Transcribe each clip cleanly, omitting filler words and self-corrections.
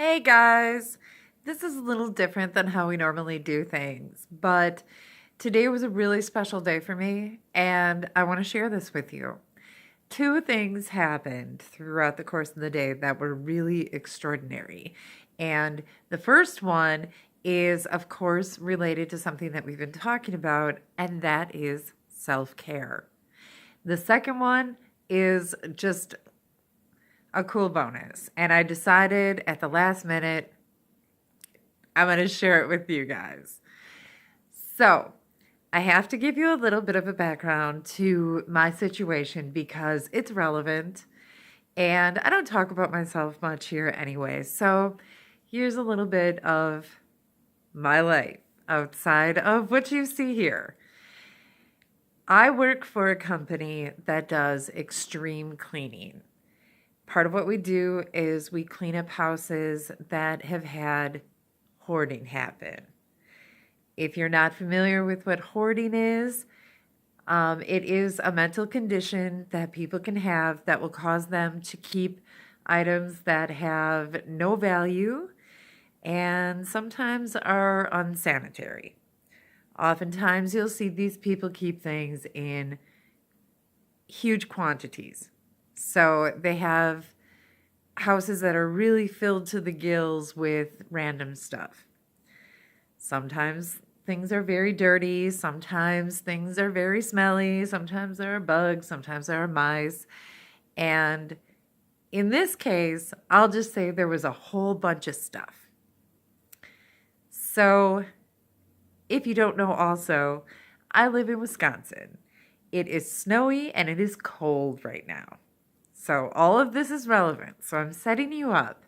Hey guys, this is a little different than how we normally do things, but today was a really special day for me, and I want to share this with you. Two things happened throughout the course of the day that were really extraordinary. And the first one is, of course, related to something that we've been talking about, and that is self care. The second one is just a cool bonus. And I decided at the last minute, I'm going to share it with you guys. So, I have to give you a little bit of a background to my situation because it's relevant. And I don't talk about myself much here anyway. So, here's a little bit of my life outside of what you see here. I work for a company that does extreme cleaning. Part of what we do is we clean up houses that have had hoarding happen. If you're not familiar with what hoarding is, it is a mental condition that people can have that will cause them to keep items that have no value and sometimes are unsanitary. Oftentimes, you'll see these people keep things in huge quantities. So they have houses that are really filled to the gills with random stuff. Sometimes things are very dirty. Sometimes things are very smelly. Sometimes there are bugs. Sometimes there are mice. And in this case, I'll just say there was a whole bunch of stuff. So if you don't know also, I live in Wisconsin. It is snowy and it is cold right now. So all of this is relevant. So I'm setting you up.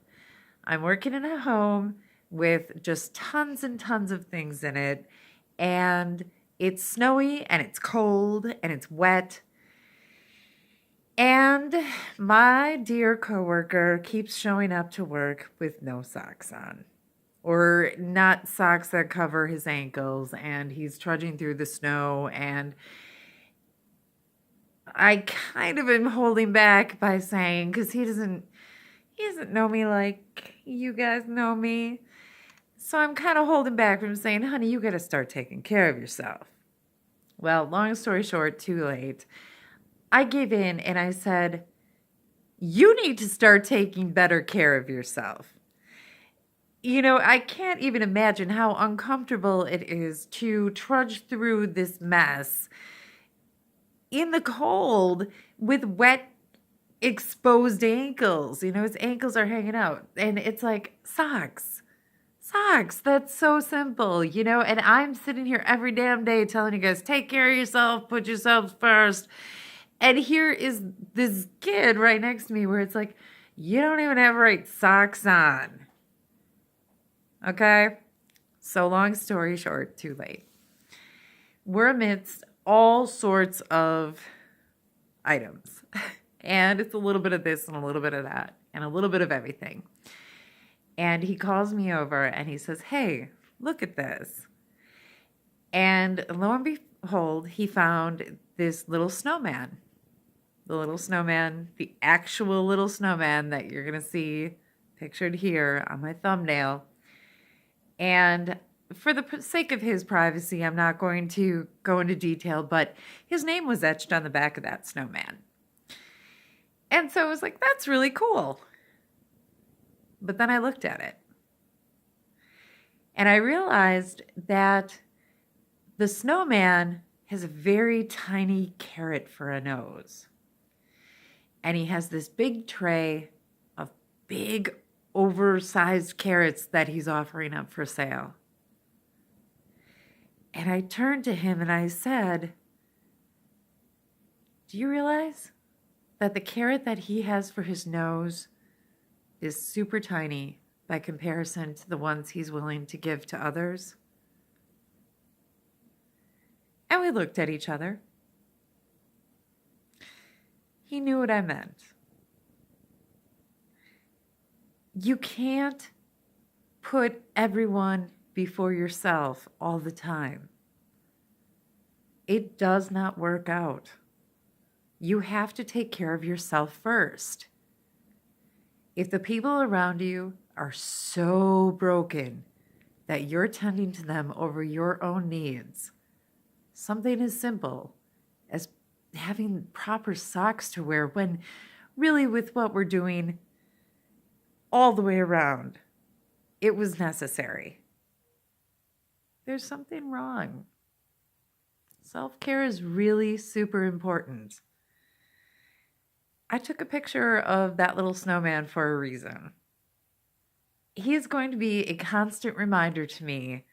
I'm working in a home with just tons and tons of things in it. And it's snowy and it's cold and it's wet. And my dear coworker keeps showing up to work with no socks on. Or not socks that cover his ankles. And he's trudging through the snow, and I kind of am holding back by saying, because he doesn't know me like you guys know me. So I'm kind of holding back from saying, honey, you got to start taking care of yourself. Well, long story short, too late. I gave in and I said, you need to start taking better care of yourself. You know, I can't even imagine how uncomfortable it is to trudge through this mess in the cold with wet, exposed ankles. You know, his ankles are hanging out. And it's like, socks. Socks. That's so simple, you know? And I'm sitting here every damn day telling you guys, take care of yourself, put yourselves first. And here is this kid right next to me where it's like, you don't even have right socks on. Okay? So long story short, too late. We're amidst all sorts of items. And it's a little bit of this and a little bit of that and a little bit of everything. And he calls me over and he says, hey, look at this. And lo and behold, he found this little snowman. The little snowman, the actual little snowman that you're going to see pictured here on my thumbnail. And for the sake of his privacy, I'm not going to go into detail, but his name was etched on the back of that snowman. And so I was like, that's really cool. But then I looked at it. And I realized that the snowman has a very tiny carrot for a nose. And he has this big tray of big, oversized carrots that he's offering up for sale. And I turned to him and I said, do you realize that the carrot that he has for his nose is super tiny by comparison to the ones he's willing to give to others? And we looked at each other. He knew what I meant. You can't put everyone before yourself all the time. It does not work out. You have to take care of yourself first. If the people around you are so broken that you're tending to them over your own needs. Something as simple as having proper socks to wear when really with what we're doing all the way around, it was necessary. There's something wrong. Self-care is really super important. I took a picture of that little snowman for a reason. He is going to be a constant reminder to me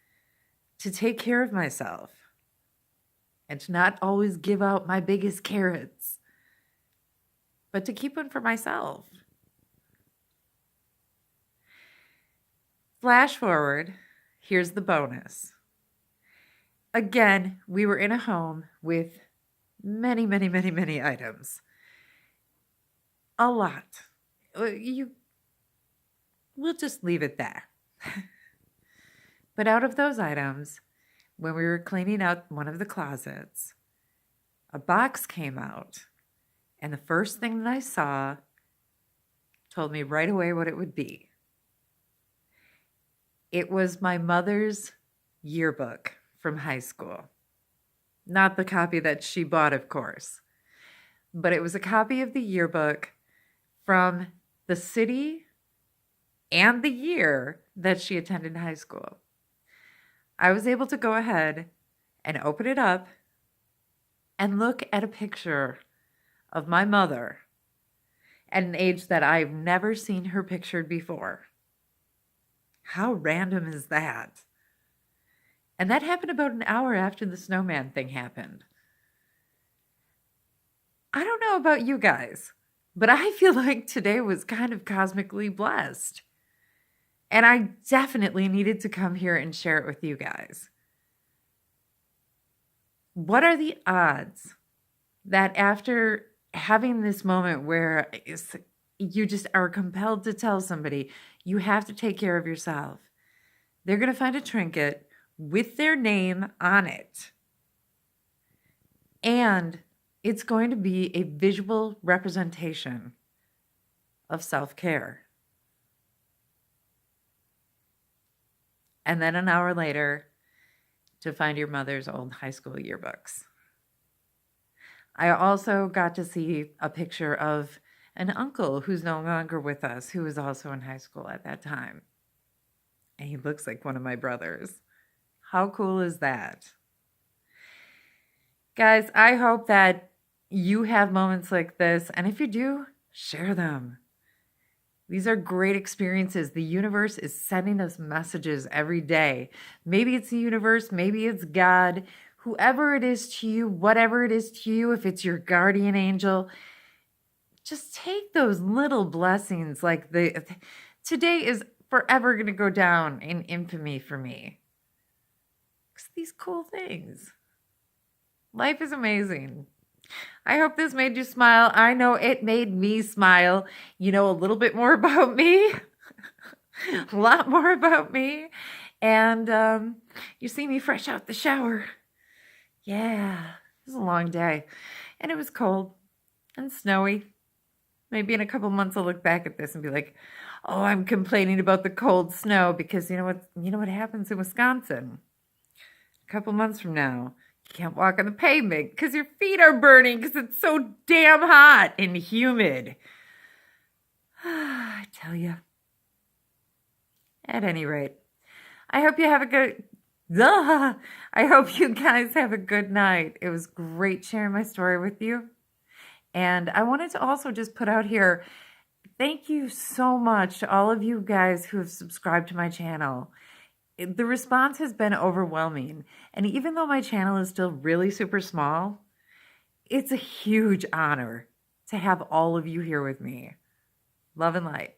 to take care of myself and to not always give out my biggest carrots, but to keep one for myself. Flash forward, here's the bonus. Again, we were in a home with many, many, many, many items. A lot. We'll just leave it there. But out of those items, when we were cleaning out one of the closets, a box came out, and the first thing that I saw told me right away what it would be. It was my mother's yearbook from high school. Not the copy that she bought, of course, but it was a copy of the yearbook from the city and the year that she attended high school. I was able to go ahead and open it up and look at a picture of my mother at an age that I've never seen her pictured before. How random is that? And that happened about an hour after the snowman thing happened. I don't know about you guys, but I feel like today was kind of cosmically blessed. And I definitely needed to come here and share it with you guys. What are the odds that after having this moment where you just are compelled to tell somebody you have to take care of yourself, they're going to find a trinket with their name on it. And it's going to be a visual representation of self-care. And then an hour later, to find your mother's old high school yearbooks. I also got to see a picture of an uncle who's no longer with us, who was also in high school at that time. And he looks like one of my brothers. How cool is that? Guys, I hope that you have moments like this. And if you do, share them. These are great experiences. The universe is sending us messages every day. Maybe it's the universe, maybe it's God, whoever it is to you, whatever it is to you, if it's your guardian angel, just take those little blessings. Like today is forever going to go down in infamy for me. It's these cool things. Life is amazing. I hope this made you smile. I know it made me smile. You know a little bit more about me. A lot more about me. And you see me fresh out the shower. Yeah, it was a long day. And it was cold and snowy. Maybe in a couple months I'll look back at this and be like, oh, I'm complaining about the cold snow because you know what happens in Wisconsin? A couple months from now, you can't walk on the pavement because your feet are burning because it's so damn hot and humid. I tell you. At any rate, I hope you have a good... I hope you guys have a good night. It was great sharing my story with you. And I wanted to also just put out here, thank you so much to all of you guys who have subscribed to my channel. The response has been overwhelming. And even though my channel is still really super small, it's a huge honor to have all of you here with me. Love and light.